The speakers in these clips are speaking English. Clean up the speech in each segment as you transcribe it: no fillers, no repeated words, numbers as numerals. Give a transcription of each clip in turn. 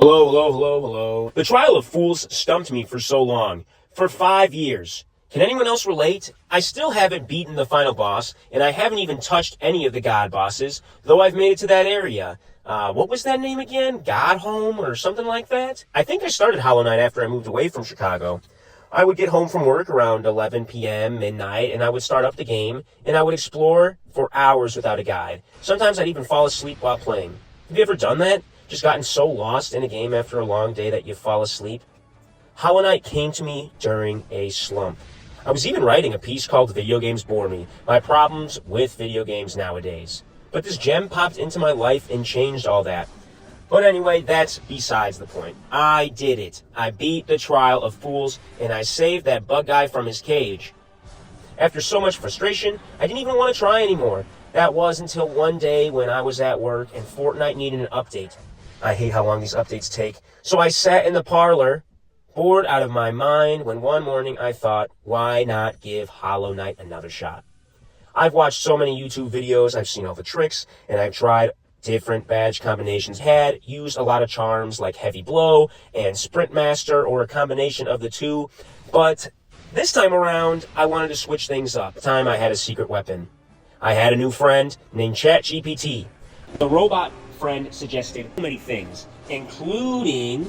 Hello, hello, hello, hello. The Trial of Fools stumped me for so long. For 5 years. Can anyone else relate? I still haven't beaten the final boss, and I haven't even touched any of the god bosses, though I've made it to that area. What was that name again? God Home or something like that? I think I started Hollow Knight after I moved away from Chicago. I would get home from work around 11 p.m., midnight, and I would start up the game, and I would explore for hours without a guide. Sometimes I'd even fall asleep while playing. Have you ever done that? Just gotten so lost in a game after a long day that you fall asleep? Hollow Knight came to me during a slump. I was even writing a piece called Video Games Bore Me, my problems with video games nowadays. But this gem popped into my life and changed all that. But anyway, that's besides the point. I did it. I beat the Trial of Fools, and I saved that bug guy from his cage. After so much frustration, I didn't even want to try anymore. That was until one day when I was at work and Fortnite needed an update. I hate how long these updates take. So I sat in the parlor, bored out of my mind, when one morning I thought, why not give Hollow Knight another shot? I've watched so many YouTube videos, I've seen all the tricks, and I've tried different badge combinations, had used a lot of charms like Heavy Blow and Sprint Master, or a combination of the two, but this time around, I wanted to switch things up. This time I had a secret weapon. I had a new friend named ChatGPT. The robot friend suggested many things, including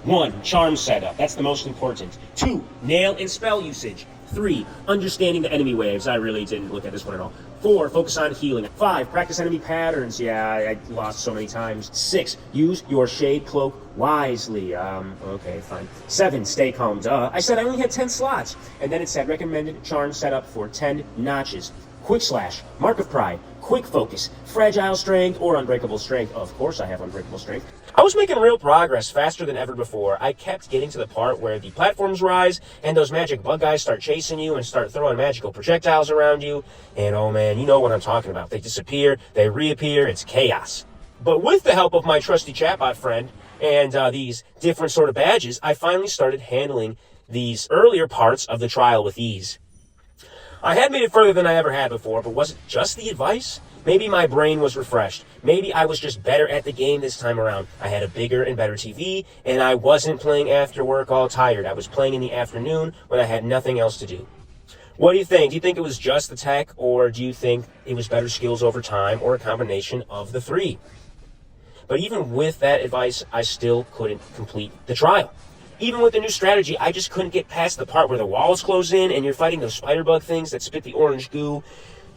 1. Charm setup. That's the most important. 2. Nail and spell usage. 3. Understanding the enemy waves. I really didn't look at this one at all. 4. Focus on healing. 5. Practice enemy patterns. Yeah, I lost so many times. 6. Use your shade cloak wisely. Okay, fine. 7. Stay calm. Duh. I said I only had 10 slots. And then it said recommended charm setup for 10 notches. Quick Slash, Mark of Pride, Quick Focus, Fragile Strength, or Unbreakable Strength. Of course I have Unbreakable Strength. I was making real progress, faster than ever before. I kept getting to the part where the platforms rise, and those magic bug guys start chasing you and start throwing magical projectiles around you. And oh man, you know what I'm talking about. They disappear, they reappear, it's chaos. But with the help of my trusty chatbot friend and these different sort of badges, I finally started handling these earlier parts of the trial with ease. I had made it further than I ever had before, but was it just the advice? Maybe my brain was refreshed. Maybe I was just better at the game this time around. I had a bigger and better TV, and I wasn't playing after work all tired. I was playing in the afternoon when I had nothing else to do. What do you think? Do you think it was just the tech, or do you think it was better skills over time, or a combination of the three? But even with that advice, I still couldn't complete the trial. Even with the new strategy, I just couldn't get past the part where the walls close in and you're fighting those spider bug things that spit the orange goo.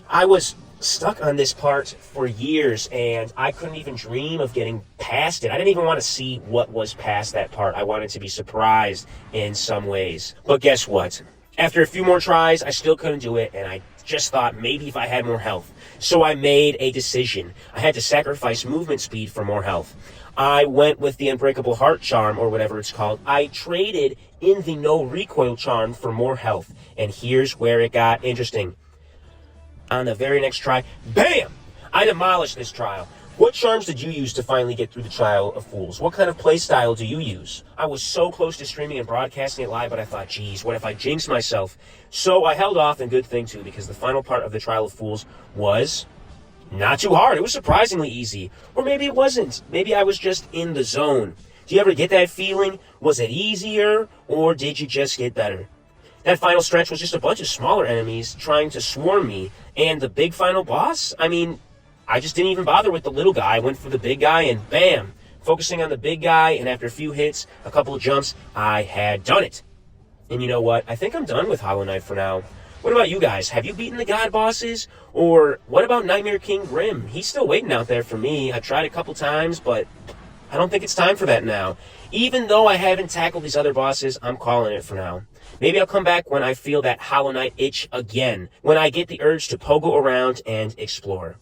I was stuck on this part for years, and I couldn't even dream of getting past it. I didn't even want to see what was past that part. I wanted to be surprised in some ways. But guess what? After a few more tries, I still couldn't do it, and I just thought maybe if I had more health. So I made a decision. I had to sacrifice movement speed for more health. I went with the Unbreakable Heart Charm, or whatever it's called. I traded in the No Recoil Charm for more health. And here's where it got interesting. On the very next try, BAM! I demolished this trial. What charms did you use to finally get through the Trial of Fools? What kind of play style do you use? I was so close to streaming and broadcasting it live, but I thought, geez, what if I jinxed myself? So I held off, and good thing too, because the final part of the Trial of Fools was not too hard. It was surprisingly easy. Or maybe it wasn't. Maybe I was just in the zone. Do you ever get that feeling? Was it easier, or did you just get better? That final stretch was just a bunch of smaller enemies trying to swarm me, and the big final boss? I mean, I just didn't even bother with the little guy. I went for the big guy, and bam! Focusing on the big guy, and after a few hits, a couple of jumps, I had done it. And you know what? I think I'm done with Hollow Knight for now. What about you guys? Have you beaten the god bosses? Or what about Nightmare King Grim? He's still waiting out there for me. I tried a couple times, but I don't think it's time for that now. Even though I haven't tackled these other bosses, I'm calling it for now. Maybe I'll come back when I feel that Hollow Knight itch again, when I get the urge to pogo around and explore.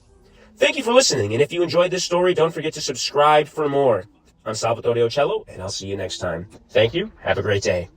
Thank you for listening, and if you enjoyed this story, don't forget to subscribe for more. I'm Salvatore Ocello, and I'll see you next time. Thank you. Have a great day.